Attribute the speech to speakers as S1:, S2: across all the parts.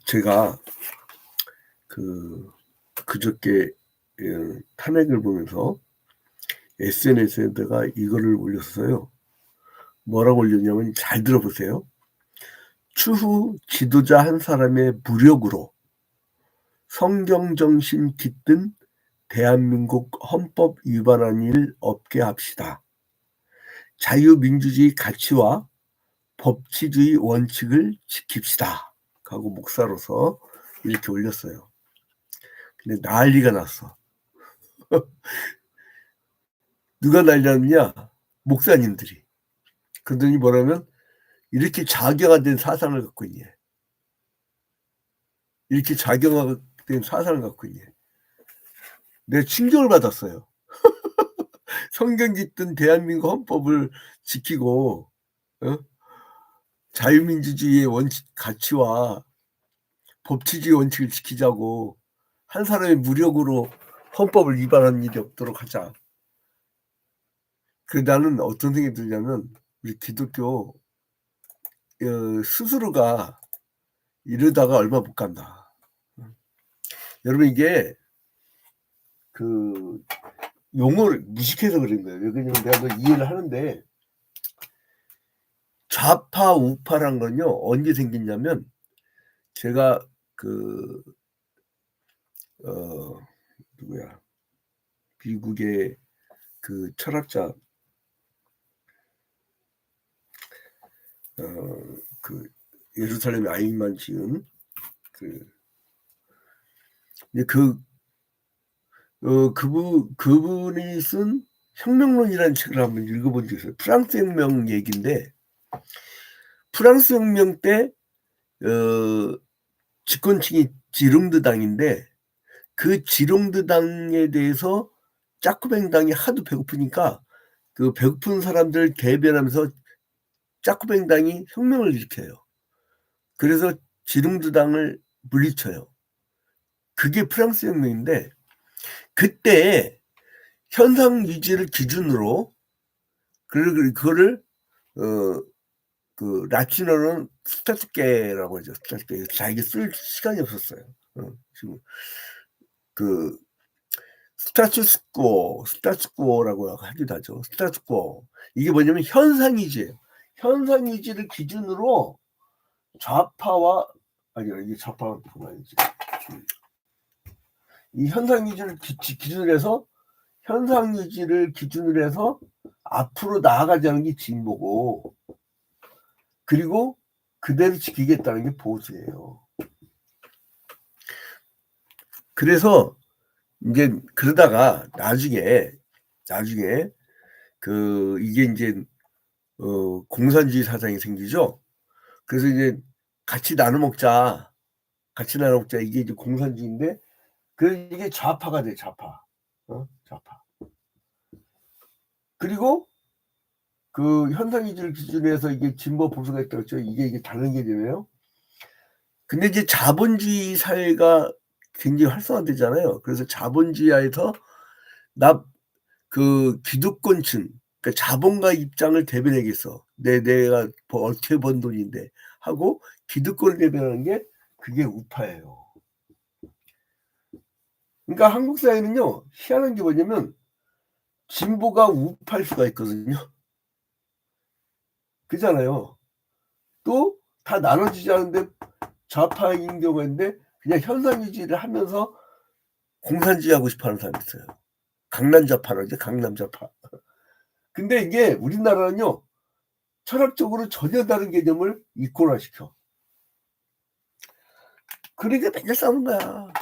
S1: 제가 그저께 탄핵을 보면서 SNS에다가 이거를 올렸어요. 뭐라고 올렸냐면 잘 들어보세요. 추후 지도자 한 사람의 무력으로 성경정신 깃든 대한민국 헌법 위반한 일 없게 합시다. 자유민주주의 가치와 법치주의 원칙을 지킵시다. 하고 목사로서 이렇게 올렸어요. 근데 난리가 났어. 누가 난리났느냐? 목사님들이. 그러더니 뭐라면 이렇게 자경화된 사상을 갖고 있니? 이렇게 자경화된 사상을 갖고 있니? 내가 충격을 받았어요. 성경 깃든 대한민국 헌법을 지키고 자유민주주의의 원칙 가치와 법치주의 원칙을 지키자고 한 사람의 무력으로 헌법을 위반하는 일이 없도록 하자. 그래서 나는 어떤 생각이 들냐면 우리 기독교 스스로가 이러다가 얼마 못 간다. 여러분 이게 용어를 무식해서 그런 거예요. 왜냐면 내가 뭐 이해를 하는데 좌파 우파란 건요 언제 생겼냐면 제가 누구야 미국의 철학자 예루살렘 아이만 지은 그분이 쓴 혁명론이라는 책을 한번 읽어본 적이 있어요. 프랑스 혁명 얘기인데 프랑스 혁명 때 집권층이 지롱드당인데 그 지롱드당에 대해서 짜쿠뱅당이 하도 배고프니까 그 배고픈 사람들 대변하면서 짜쿠뱅당이 혁명을 일으켜요. 그래서 지롱드당을 물리쳐요. 그게 프랑스 혁명인데 그때 현상 유지를 기준으로 그거를 라틴어로는 스타투케라고 하죠. 스타투케. 자기 쓸 시간이 없었어요. 지금 스타투스코라고 하기도 하죠. 스타투코. 이게 뭐냐면 현상 유지예요. 현상 유지를 기준으로 좌파와 이게 좌파가 아니지. 이 현상 유지를 기준으로 해서 현상 유지를 기준으로 해서 앞으로 나아가자는 게 진보고 그리고 그대로 지키겠다는 게 보수예요. 그래서 이제 그러다가 나중에 이게 이제 공산주의 사상이 생기죠. 그래서 이제 같이 나눠 먹자 이게 이제 공산주의인데 이게 좌파가 돼. 좌파. 그리고 현상유지를 기준으로 해서 이게 진보 보수가 있다고 했죠. 이게 다른 개념이에요. 근데 이제 자본주의 사회가 굉장히 활성화되잖아요. 그래서 자본주의 하에서 기득권층, 그러니까 자본가 입장을 대변하겠어. 내가 어떻게 번 돈인데 하고 기득권을 대변하는 게 그게 우파예요. 그러니까 한국 사회는요 희한한 게 뭐냐면 진보가 우파일 수가 있거든요. 그잖아요. 또 다 나눠지지 않은데 좌파인 경우가 있는데 그냥 현상 유지를 하면서 공산주의 하고 싶어하는 사람이 있어요. 강남좌파라고 하죠. 강남좌파. 근데 이게 우리나라는요 철학적으로 전혀 다른 개념을 이권화시켜. 그러니까 맨날 싸우는 거야.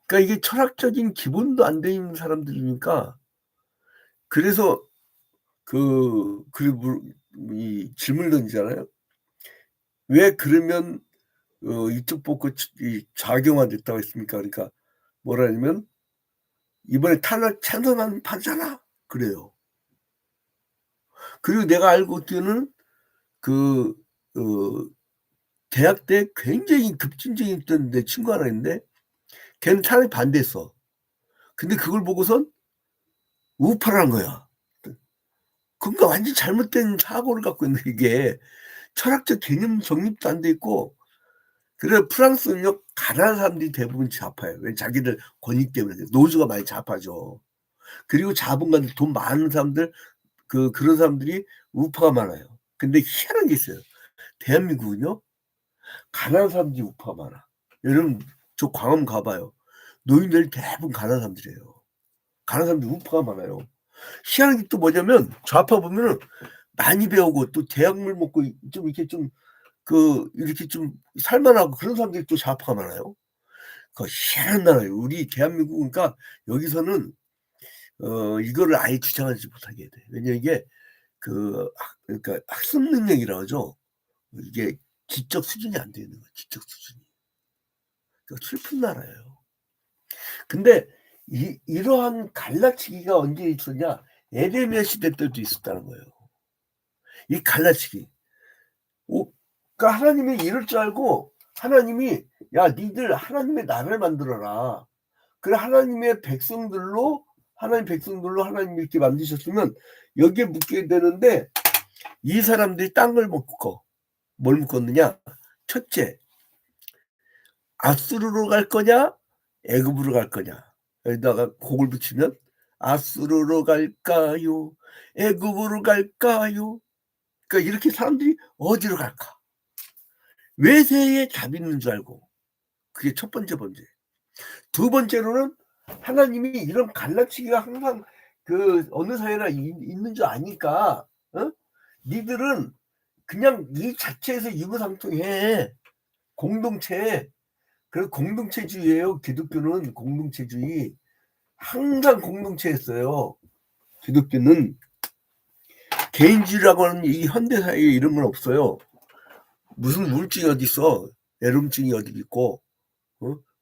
S1: 그러니까 이게 철학적인 기본도 안 돼 있는 사람들이니까 그래서 이 질문을 던지잖아요. 왜 그러면 이쪽 보고 좌경화됐다고 했습니까? 그러니까 뭐라냐면 이번에 탄핵 찬성하면 받잖아. 그래요. 그리고 내가 알고 있기로는 대학 때 굉장히 급진적인 있던 내 친구 하나 있는데 걔는 탄핵 반대했어. 근데 그걸 보고선 우파라는 거야. 그러니까 완전 잘못된 사고를 갖고 있는 이게 철학적 개념 정립도 안 돼 있고 그래서 프랑스는요 가난한 사람들이 대부분 좌파예요. 왜 자기들 권위 때문에 노조가 많이 좌파죠. 그리고 자본가들 돈 많은 사람들 그런 사람들이 우파가 많아요. 근데 희한한 게 있어요. 대한민국은요 가난한 사람들이 우파가 많아. 여러분 저 광화문 가 봐요. 노인들이 대부분 가난한 사람들이에요. 가난한 사람들이 우파가 많아요. 희한한 게 또 뭐냐면 좌파 보면은 많이 배우고 또 대학물 먹고 좀 이렇게 좀 이렇게 좀 살만하고 그런 사람들이 또 좌파가 많아요. 희한한 나라예요. 우리 대한민국 그러니까 여기서는 이거를 아예 주장하지 못하게 해야 돼. 왜냐면 이게 그러니까 학습 능력이라 그러죠. 이게 지적 수준이 안 되는 거예요, 지적 수준이. 그러니까 슬픈 나라예요. 근데 이러한 갈라치기가 언제 있었냐? 에레미야 시대 때도 있었다는 거예요. 이 갈라치기. 그러니까 하나님이 이럴 줄 알고 하나님이 "야 니들 하나님의 나라를 만들어라." 그래 하나님 백성들로 하나님이 이렇게 만드셨으면 여기에 묻게 되는데 이 사람들이 딴 걸 묻고 뭘 묻겠느냐? 첫째, 아수르로 갈 거냐? 애굽으로 갈 거냐? 여기다가 곡을 붙이면 아수르로 갈까요? 애굽으로 갈까요? 그러니까 이렇게 사람들이 어디로 갈까? 외세에 답이 있는 줄 알고. 그게 첫 번째 문제. 두 번째로는 하나님이 이런 갈라치기가 항상 어느 사회나 있는 줄 아니까 니들은 그냥 이 자체에서 유무상통해. 공동체. 그래서 공동체주의예요. 기독교는 공동체주의. 항상 공동체였어요. 기독교는 개인주의라고 하는 이 현대 사회에 이런 건 없어요. 무슨 우울증이 어디 있어? 애름증이 어디 있고,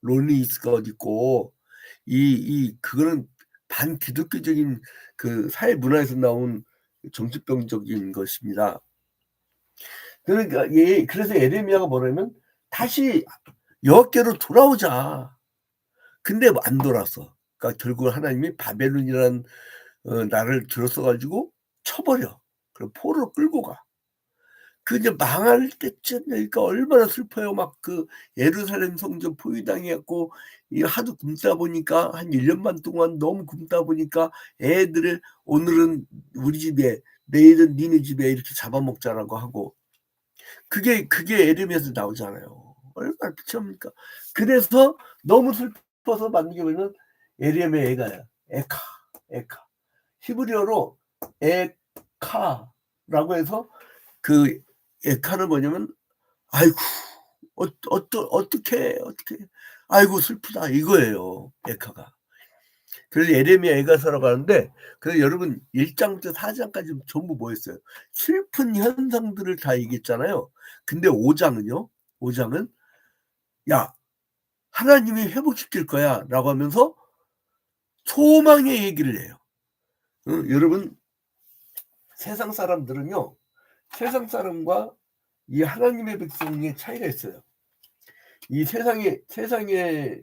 S1: 론리스가 어디 있고, 그거는 반기독교적인 사회 문화에서 나온 정신병적인 것입니다. 그러니까 그래서 에레미야가 뭐냐면 다시 여호와께로 돌아오자. 근데 안 돌아왔어. 그러니까 결국 하나님이 바벨론이라는 나라를 들어서 가지고 쳐버려. 그럼 포로로 끌고 가. 이제 망할 때쯤 되니까 얼마나 슬퍼요. 막 예루살렘 성전 포위당해 갖고 하도 굶다 보니까 한 1년 반 동안 너무 굶다 보니까 애들을 오늘은 우리 집에 내일은 니네 집에 이렇게 잡아먹자라고 하고 그게 에레미야에서 나오잖아요. 얼마나 비참합니까. 그래서 너무 슬퍼서 만든 게 뭐냐면 에레미야 에가야. 에카. 히브리어로 에카라고 해서 에카는 뭐냐면 아이고 어떡해 아이고 슬프다 이거예요. 에카가. 그래서 에레미야 에가서라고 하는데 그래서 여러분 1장부터 4장까지 전부 뭐였어요? 슬픈 현상들을 다 얘기했잖아요. 근데 5장은요. 5장은 야 하나님이 회복시킬 거야 라고 하면서 소망의 얘기를 해요. 여러분 세상 사람들은요. 세상 사람과 이 하나님의 백성의 차이가 있어요. 이 세상에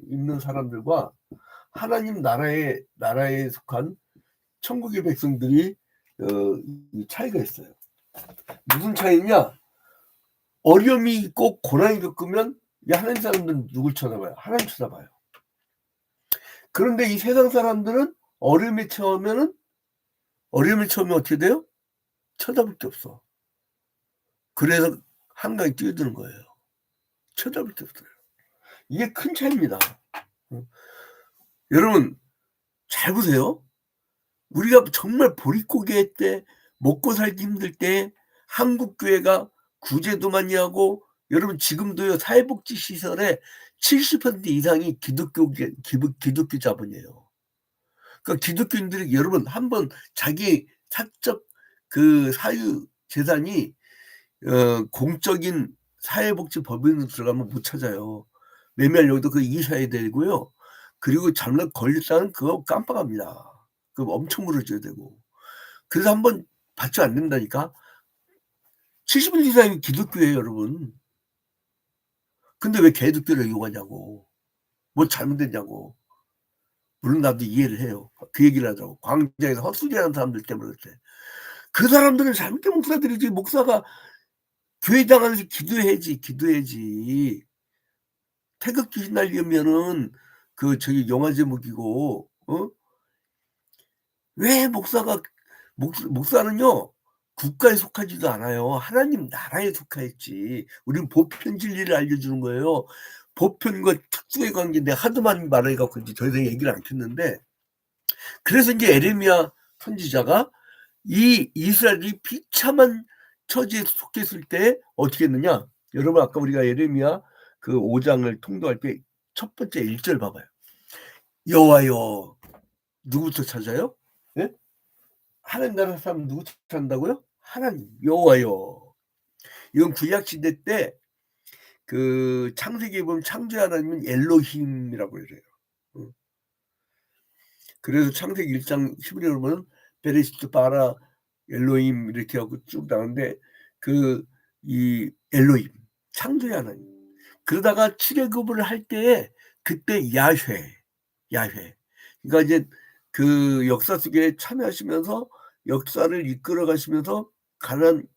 S1: 있는 사람들과 하나님 나라에 속한 천국의 백성들이 이 차이가 있어요. 무슨 차이냐? 어려움이 있고 고난이 겪으면 이 하나님 사람들은 누굴 쳐다봐요? 하나님 쳐다봐요. 그런데 이 세상 사람들은 어려움이 처음에는 어떻게 돼요? 쳐다볼 게 없어. 그래서 한강에 뛰어드는 거예요. 쳐다볼 게 없어요. 이게 큰 차이입니다. 여러분 잘 보세요. 우리가 정말 보릿고개 때 먹고 살기 힘들 때 한국 교회가 구제도 많이 하고 여러분 지금도요 사회복지 시설의 70% 이상이 기독교 자본이에요. 그러니까 기독교인들이 여러분 한번 자기 사적 사유 재산이 공적인 사회복지 법인으로 들어가면 못 찾아요. 매매하려고도 이사해야 되고요. 그리고 잘못 걸렸다는 그거 깜빡합니다. 그럼 엄청 물어줘야 되고. 그래서 한번 받지 않는다니까. 70% 이상이 기독교예요, 여러분. 근데 왜 개독교를 이용하냐고. 뭐 잘못됐냐고. 물론 나도 이해를 해요. 그 얘기를 하더라고. 광장에서 헛소리하는 사람들 때문에 그래. 그 사람들은 잘못된 목사들이지. 목사가 교회당 안에서 기도해야지, 기도해야지. 태극기 휘날리면은 저기 영화 제목이고, 왜 목사는요, 국가에 속하지도 않아요. 하나님 나라에 속하였지. 우리는 보편 진리를 알려주는 거예요. 보편과 특수의 관계, 내가 하도 많이 말해갖고 이제 더 이상 얘기를 안 했는데, 그래서 이제 에레미야 선지자가 이 이스라엘이 비참한 처지에 속했을 때 어떻게 했느냐? 여러분 아까 우리가 예레미야 그 5장을 통독할 때 첫 번째 1절 봐봐요. 여호와여, 누구부터 찾아요? 예? 하나님 나라 사람 누구 찾는다고요? 하나님 여호와여. 이건 구약 시대 때 창세기에 보면 창조의 하나님은 엘로힘이라고 그래요. 그래서 창세기 1장 11절에 보면 베레시트 바라 엘로힘 이렇게 하고 쭉 나오는데 이 엘로힘 창조의 하나님. 그러다가 출애굽을 할 때에 그때 야훼. 그러니까 이제 그 역사 속에 참여하시면서 역사를 이끌어 가시면서 가나안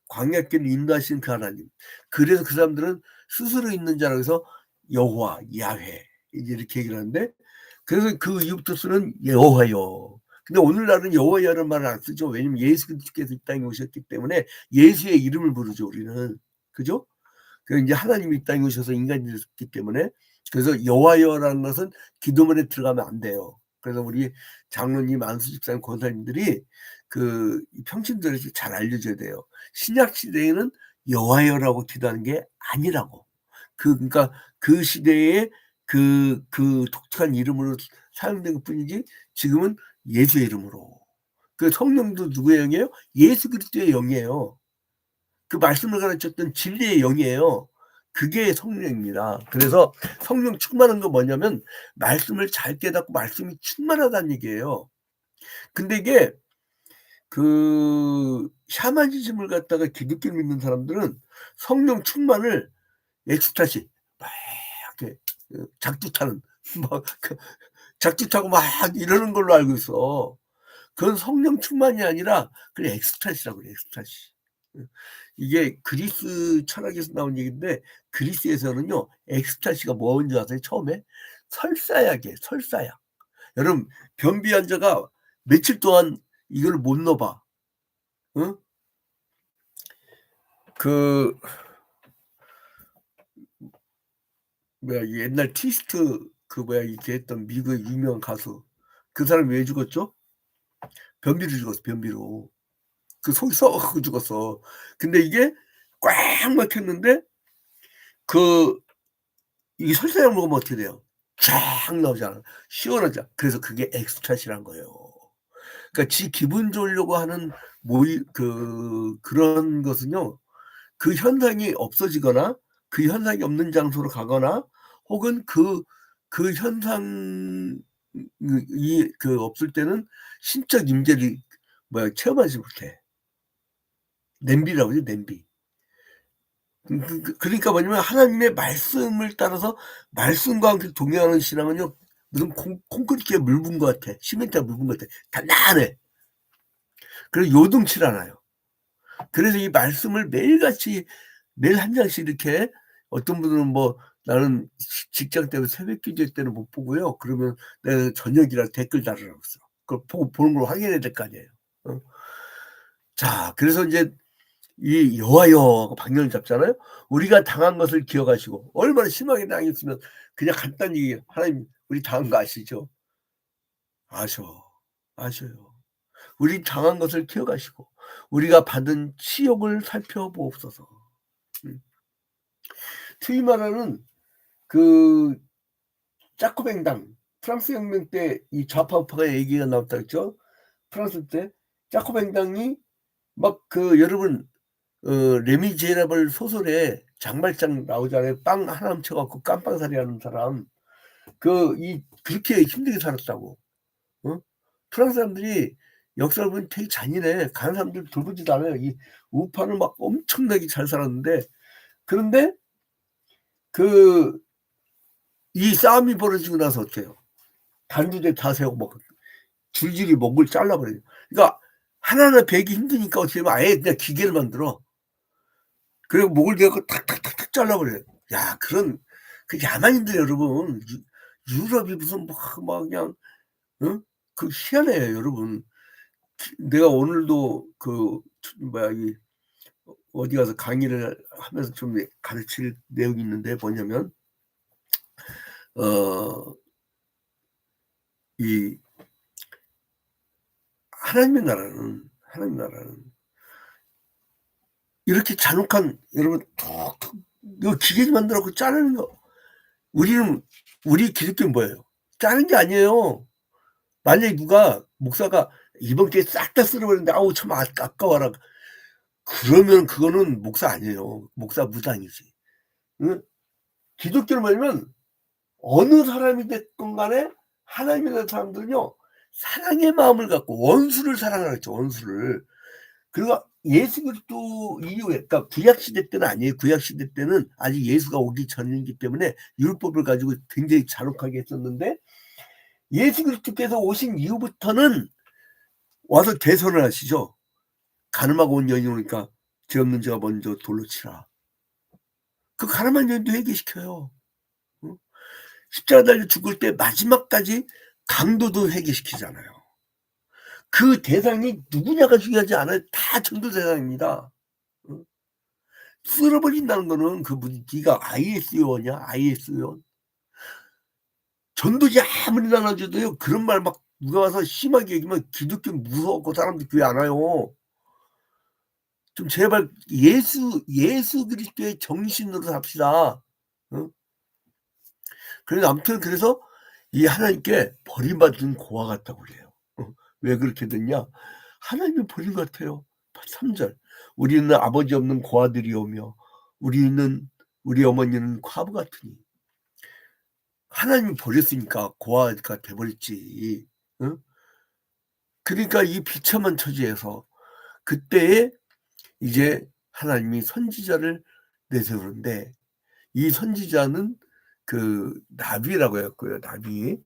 S1: 광야길을 인도하신 그 하나님. 그래서 그 사람들은 스스로 있는 자라고 해서 여호와, 야훼 이렇게 얘기를 하는데, 그래서 그 이후부터 쓰는 여호와여. 근데 오늘날은 여호와여라는 말을 안 쓰죠. 왜냐면 예수 그리스도께서 이 땅에 오셨기 때문에 예수의 이름을 부르죠, 우리는. 그죠? 이제 하나님이 이 땅에 오셔서 인간이 되셨기 때문에, 그래서 여호와여라는 것은 기도문에 들어가면 안 돼요. 그래서 우리 장로님, 안수 집사님, 권사님들이 평신도를 잘 알려줘야 돼요. 신약 시대에는 여호와여라고 기도하는 게 아니라고. 그러니까 그 시대에 그 독특한 이름으로 사용된 것 뿐이지, 지금은 예수의 이름으로. 성령도 누구의 영이에요? 예수 그리스도의 영이에요. 그 말씀을 가르쳤던 진리의 영이에요. 그게 성령입니다. 그래서 성령 충만한 거 뭐냐면 말씀을 잘 깨닫고 말씀이 충만하다는 얘기예요. 근데 이게 샤머니즘을 갖다가 기독교를 믿는 사람들은 성령 충만을 엑스타시 막 이렇게 작두타는 막 작두타고 막 이러는 걸로 알고 있어. 그건 성령 충만이 아니라 그냥 엑스타시라고 그래, 엑스타시. 이게 그리스 철학에서 나온 얘기인데, 그리스에서는요 엑스타시가 뭔지 아세요? 처음에 설사약이에요. 설사약. 여러분 변비 환자가 며칠 동안 이걸 못 넣어봐. 응? 옛날 티스트 이렇게 했던 미국의 유명한 가수, 그 사람이 왜 죽었죠? 변비로 죽었어. 변비로. 속이 썩어갖고 죽었어. 근데 이게 꽉 막혔는데 이 설사약 먹으면 어떻게 돼요? 쫙 나오잖아. 시원하죠. 그래서 그게 엑스타시란 거예요. 그러니까 지 기분 좋으려고 하는 그런 것은요, 그 현상이 없어지거나 그 현상이 없는 장소로 가거나, 혹은 그 현상이 없을 때는 신적 임재를 체험하지 못해. 냄비라고 하죠, 냄비. 그러니까 뭐냐면 하나님의 말씀을 따라서 말씀과 함께 동행하는 신앙은요, 무슨 콘크리트에 물 붓는 것 같아. 시멘트에 물 붓는 것 같아. 단단해. 그래서 요동치 않아요. 그래서 이 말씀을 매일같이 매일 한 장씩 이렇게, 어떤 분들은 나는 직장 때문에 새벽 기도 때는 못 보고요. 그러면 내가 저녁이라 댓글 달으라고 써. 그걸 보는 걸 확인해야 될 거 아니에요. 자, 그래서 이제 이 여호와여 방향을 잡잖아요. 우리가 당한 것을 기억하시고, 얼마나 심하게 당했으면 그냥 간단히 하나님 우리 당한 거 아시죠? 아셔요. 우리 당한 것을 기억하시고 우리가 받은 치욕을 살펴보옵소서. 트위 말하는 자코뱅당, 프랑스 혁명 때 이 좌파 우파가 얘기가 나왔다 했죠. 프랑스 때 자코뱅당이 여러분 레미제라블 소설에 장발장 나오잖아요. 빵 하나 훔쳐갖고 깜빵살이 하는 사람. 그렇게 힘들게 살았다고. 프랑스 사람들이 역사를 보면 되게 잔인해. 가는 사람들 돌보지도 않아요. 이 우파는 엄청나게 잘 살았는데, 그런데 이 싸움이 벌어지고 나서 어때요? 단두대 다 세우고 줄줄이 목을 잘라버려요. 그러니까 하나하나 베기 힘드니까 어떻게 하면 아예 그냥 기계를 만들어. 그리고 목을 대고 탁탁탁탁 잘라버려요. 야 그 야만인들 여러분. 유럽이 무슨 막 그냥 그 희한해요 여러분. 내가 오늘도 뭐야 어디 가서 강의를 하면서 좀 가르칠 내용이 있는데 뭐냐면 어 이 하나님의 나라는 이렇게 잔혹한 여러분 툭툭 이거 기계로 만들어 갖고 자르는 거 우리 기독교는 뭐예요? 자르는 게 아니에요. 만약에 누가 목사가 "이번 기회에 싹 다 쓸어버리는데 아우 참 아까워라." 그러면 그거는 목사 아니에요. 목사 무당이지. 응? 기독교는 뭐냐면 어느 사람이 됐건 간에 하나님에 대한 사람들은요. 사랑의 마음을 갖고 원수를 사랑하라 그랬죠, 원수를. 그리고 예수 그리스도 이후에 그러니까 구약 시대 때는 아니에요. 구약 시대 때는 아직 예수가 오기 전이기 때문에 율법을 가지고 굉장히 잔혹하게 했었는데 예수 그리스도께서 오신 이후부터는 와서 개선을 하시죠. 가늠하고 온 여인이 오니까 죄 없는 자가 먼저 돌로 치라. 그 가늠한 여인도 회개시켜요. 응? 십자가 달려 죽을 때 마지막까지 강도도 회개시키잖아요. 그 대상이 누구냐가 중요하지 않아요. 다 전도 대상입니다. 응? 쓸어버린다는 거는 그 네가 IS 요원이야 IS 요원. 전도지 아무리 나눠줘도요. 그런 말 막 누가 와서 심하게 얘기하면 기독교 무서워갖고 사람들이 교회 안 와요. 좀 제발 예수 그리스도의 정신으로 삽시다. 어? 그래서 아무튼 그래서 이 하나님께 버림받은 고아 같다고 그래요. 왜 그렇게 됐냐? 하나님이 버린 것 같아요. 3절 우리는 아버지 없는 고아들이오며 우리 어머니는 과부 같으니. 하나님이 버렸으니까 고아가 돼 버렸지. 응? 그러니까 이 비참한 처지에서 그때에 이제 하나님이 선지자를 내세우는데 이 선지자는 그 나비라고 해 갖고요. 나비.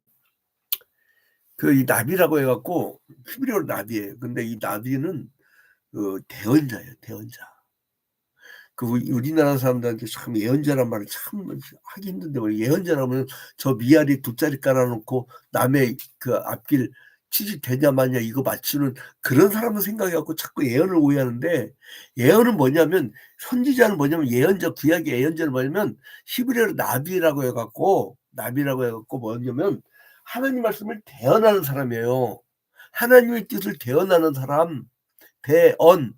S1: 이 나비라고 해 갖고 히브리어로 나비예요. 근데 이 나비는 대언자예요, 대언자. 우리나라 사람들한테 참 예언자란 말을 참 하기 힘든데 왜 예언자라면 저 미아리 돗자리 깔아 놓고 남의 그 앞길 취직되냐 마냐 이거 맞추는 그런 사람을 생각해 갖고 자꾸 예언을 오해하는데 예언은 뭐냐면 선지자는 뭐냐면 예언자 구약의 예언자는 뭐냐면 히브리어로 나비라고 해 갖고 뭐냐면 하나님 말씀을 대언하는 사람이에요. 하나님의 뜻을 대언하는 사람. 대언.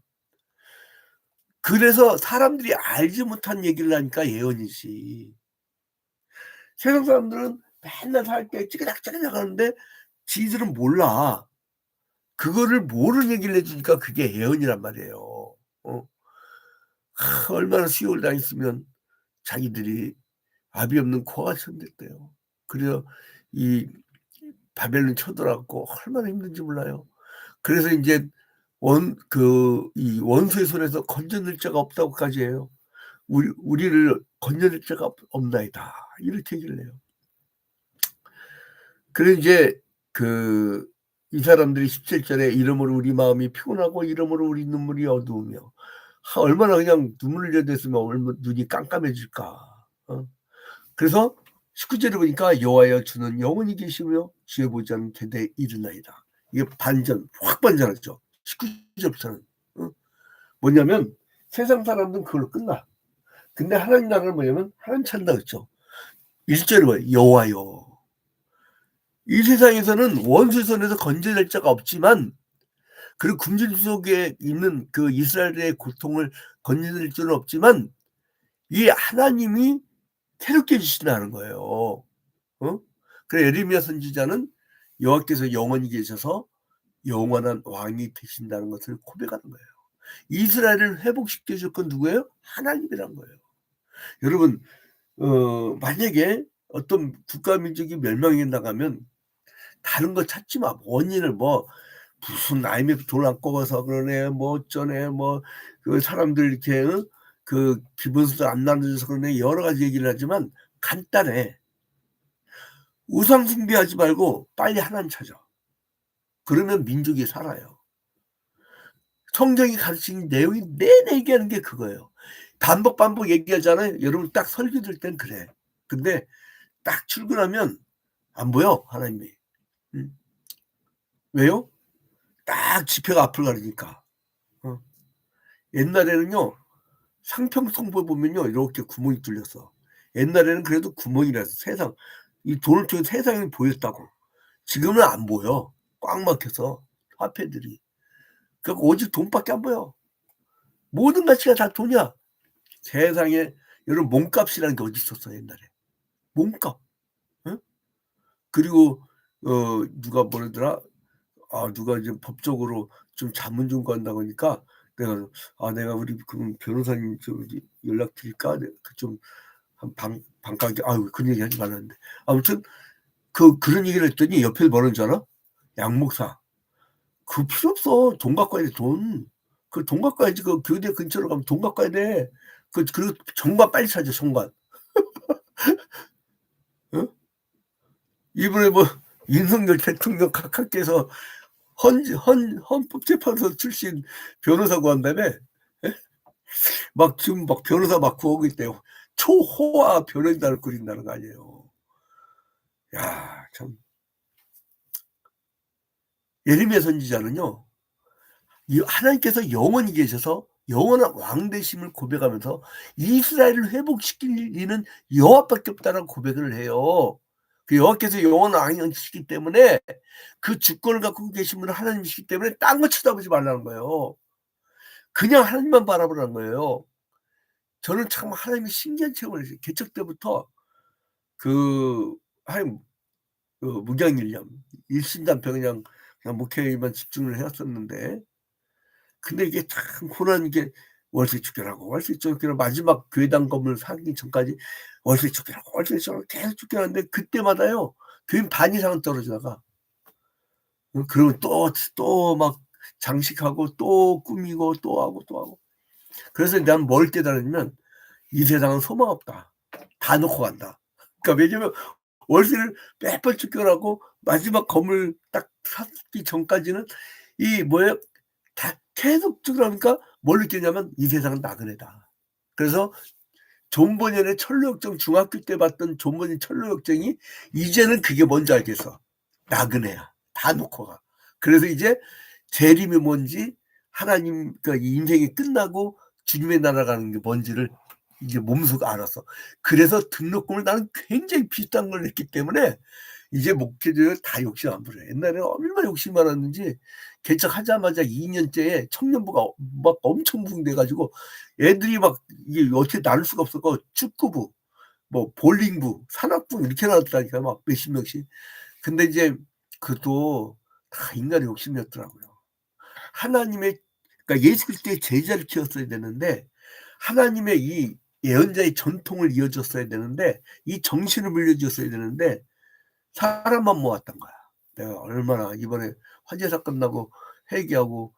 S1: 그래서 사람들이 알지 못한 얘기를 하니까 예언이지. 세상 사람들은 맨날 살 때 찌그닥찌그닥 하는데 지들은 몰라. 그거를 모르는 얘기를 해 주니까 그게 예언이란 말이에요. 얼마나 수욕을 당했으면 자기들이 아비 없는 고아처럼 됐대요. 그래서 이 바벨론 쳐들어 갖고 얼마나 힘든지 몰라요. 그래서 인제 이 원수의 손에서 건져낼 자가 없다고까지 해요. 우리를 건져낼 자가 없나이다. 이렇게 얘기를 해요. 그래서 이제 이 사람들이 17절에 이러므로 우리 마음이 피곤하고 이러므로 우리 눈물이 어두우며 얼마나 그냥 눈물을 흘려야 됐으면 얼마나 눈이 깜깜해질까. 그래서 19절에 보니까 여호와여 주는 영원히 계시며 주의 보좌는 대대 이르나이다. 이게 확 반전하죠. 19절부터는. 뭐냐면 세상 사람들은 그걸로 끝나. 근데 하나님 나라는 뭐냐면 하나님 찾는다 그랬죠. 1절에 뭐예요? 여호와여. 이 세상에서는 원수의 손에서 건져낼 자가 없지만 그리고 굶주림 속에 있는 그 이스라엘의 고통을 건져낼 수는 없지만 이 하나님이 새롭게 해 주신다는 거예요. 그래 예레미야 선지자는 여호와께서 영원히 계셔서 영원한 왕이 되신다는 것을 고백하는 거예요. 이스라엘을 회복시켜 줄 건 누구예요? 하나님이란 거예요. 여러분 만약에 어떤 국가 민족이 멸망해 나가면 다른 거 찾지 마. 원인을 무슨 IMF 돈 안 꿔서 그러네. 어쩌네. 그 사람들 이렇게 그 기본소득 안 나눠줘서 그러네. 여러 가지 얘기를 하지만 간단해. 우상 숭배하지 말고 빨리 하나님 찾아. 그러면 민족이 살아요. 성경이 가르치는 내용이 내내 얘기하는 게 그거예요. 반복 얘기하잖아요. 여러분 딱 설교 들 땐 그래. 근데 딱 출근하면 안 보여 하나님이. 왜요? 딱 지표가 앞을 가리니까. 어. 옛날에는요. 상평성부에 보면요. 이렇게 구멍이 뚫렸어. 옛날에는 그래도 구멍이라서 세상 이 돈을 통해 세상이 보였다고. 지금은 안 보여. 꽉 막혀서 화폐들이. 그러니까 오직 돈밖에 안 보여. 모든 가치가 다 돈이야. 세상에 여러분 몸값이라는 게 어디 있었어 옛날에. 몸값. 응? 그리고 누가 뭐라더라? 누가 이제 법적으로 좀 자문 좀 구한다고 하니까 내가 우리 그 변호사님 연락드릴까? 그 좀 한 반가게 그런 얘기 하지 말라는데. 아무튼 그런 얘기를 했더니 옆에 뭐라는 줄 알아? 양 목사. "그 필요 없어. 돈 갖고 와야 돼 돈. 그 돈 갖고 와야지. 그 교대 근처로 가면 돈 갖고 와야 돼. 그리고 정관 빨리 찾아 정관." 어? 이번에 뭐 윤석열 대통령 각하께서 헌법재판소 출신 변호사 구한다며? 예? 막 지금 막 변호사 막 구하고 있대요. 초호화 변호인단을 꾸린다는 거 아니에요. 야 참. 예레미야 선지자는요. 이 하나님께서 영원히 계셔서 영원한 왕 되심을 고백하면서 이스라엘을 회복시키는 여호와밖에 없다는 고백을 해요. 그 여호와께서 영원한 왕이시기 때문에 그 주권을 갖고 계신 분은 하나님이시기 때문에 딴 거 쳐다보지 말라는 거예요. 그냥 하나님만 바라보라는 거예요. 저는 참 하나님이 신기한 체험을 했어요. 개척 때부터 그 하여간 무경일념 일심단표 그냥 목회에만 집중을 해 왔었는데 근데 이게 참 고난 게 월세 쫓겨나고 월세 쫓겨나고 마지막 교회당 건물 사기 전까지 월세 쫓겨나고 월세 쫓겨나고 계속 쫓겨나는데 그때마다요 교인 반 이상은 떨어져 나가. 그러면 또 막 장식하고 또 꾸미고 또 하고 또 하고. 그래서 난 뭘 깨달았냐면 '이 세상은 소망 없다. 다 놓고 간다.' 그러니까 왜냐면 월세를 매번 쫓겨나고 마지막 건물 딱 사기 전까지는 이 뭐예요? 다 계속 쫓겨나니까 뭘 느꼈냐면 '이 세상은 나그네다.' 그래서 존 버년의 철로역정 중학교 때 봤던 존 버년 철로역정이 이제는 그게 뭔지 알겠어. 나그네야. 다 놓고 가. 그래서 이제 재림이 뭔지 하나님 그러니까 인생이 끝나고 주님의 나라 가는 게 뭔지를 이제 몸소 알았어. 그래서 등록금을 나는 굉장히 비싼 걸 냈기 때문에 이제 목회자들 다 욕심 안 부려요. 옛날에 얼마나 욕심이 많았는지 개척하자마자 2 년째에 청년부가 막 엄청 부흥돼 가지고 애들이 막 이게 어떻게 나눌 수가 없었고 축구부, 뭐 볼링부, 산악부 이렇게 나왔다니까 막 몇십 명씩. 근데 이제 그것도 다 인간의 욕심이었더라고요. 하나님의 그러니까 예수 그리스도의 제자를 키웠어야 되는데 하나님의 이 예언자의 전통을 이어줬어야 되는데 이 정신을 물려줬어야 되는데 사람만 모았던 거야. 내가 얼마나 이번에 화재 사건 나고 회개하고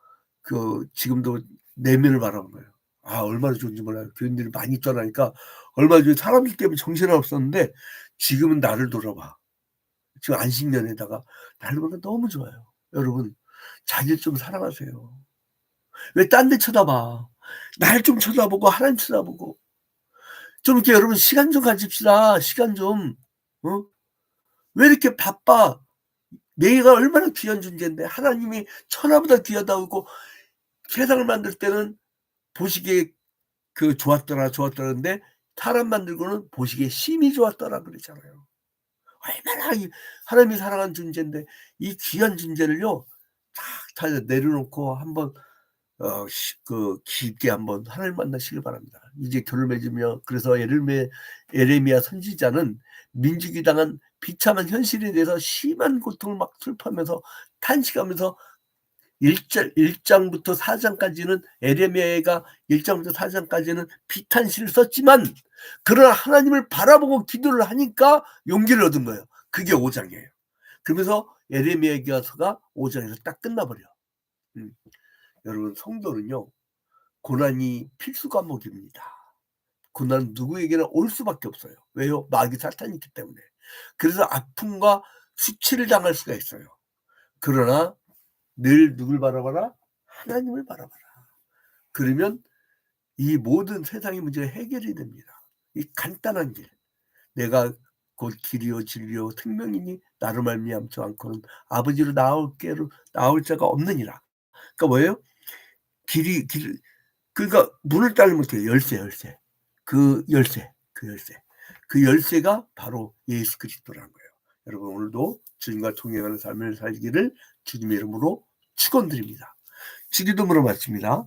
S1: 지금도 내면을 바라본 거예요. 얼마나 좋은지 몰라요. 교인들이 많이 떠나니까 얼마나 좋은 사람들 때문에 정신이 없었는데 지금은 나를 돌아봐. 지금 안식년에다가 나를 보면 너무 좋아요. 여러분 자기를 좀 사랑하세요. 왜 딴 데 쳐다봐. 날 좀 쳐다보고 하나님 쳐다보고 좀 이렇게 여러분 시간 좀 가집시다. 시간 좀. 어? 왜 이렇게 바빠. 내가 얼마나 귀한 존재인데 하나님이 천하보다 귀하다고 세상을 만들 때는 보시기에 좋았더라는데 사람 만들고는 보시기에 심히 좋았더라 그랬잖아요. 얼마나 이 하나님이 사랑하는 존재인데 이 귀한 존재를요 다 내려놓고 한번 깊게 한번 하나님 만나시길 바랍니다. 이제 결을 맺으며 그래서 예레미야 선지자는 민족이 당한 비참한 현실에 대해서 심한 고통을 막 슬퍼하면서 탄식하면서 1 장부터 4 장까지는 예레미야가 1 장부터 4 장까지는 비탄시를 썼지만 그러나 하나님을 바라보고 기도를 하니까 용기를 얻은 거예요. 그게 5 장이에요. 그러면서 예레미야기서가 5 장에서 딱 끝나 버려. 음. 여러분 성도는요. 고난이 필수 과목입니다. 고난은 누구에게나 올 수밖에 없어요. 왜요? 마귀 사탄이 있기 때문에. 그래서 아픔과 수치를 당할 수가 있어요. 그러나 늘 누굴 바라봐라? 하나님을 바라봐라. 그러면 이 모든 세상의 문제가 해결이 됩니다. 이 간단한 길. 내가 곧 길이요 진리요 생명이니 나로 말미암지 않고는 아버지로 나올 자가 없느니라. 그러니까 뭐예요? 길이 길 그러니까 문을 따면 어떻게 해요? 열쇠. 그 열쇠, 그 열쇠. 그 열쇠가 바로 예수 그리스도라는 거예요. 여러분 오늘도 주님과 동행하는 삶을 살기를 주님의 이름으로 축원드립니다. 주기도문으로 마칩니다.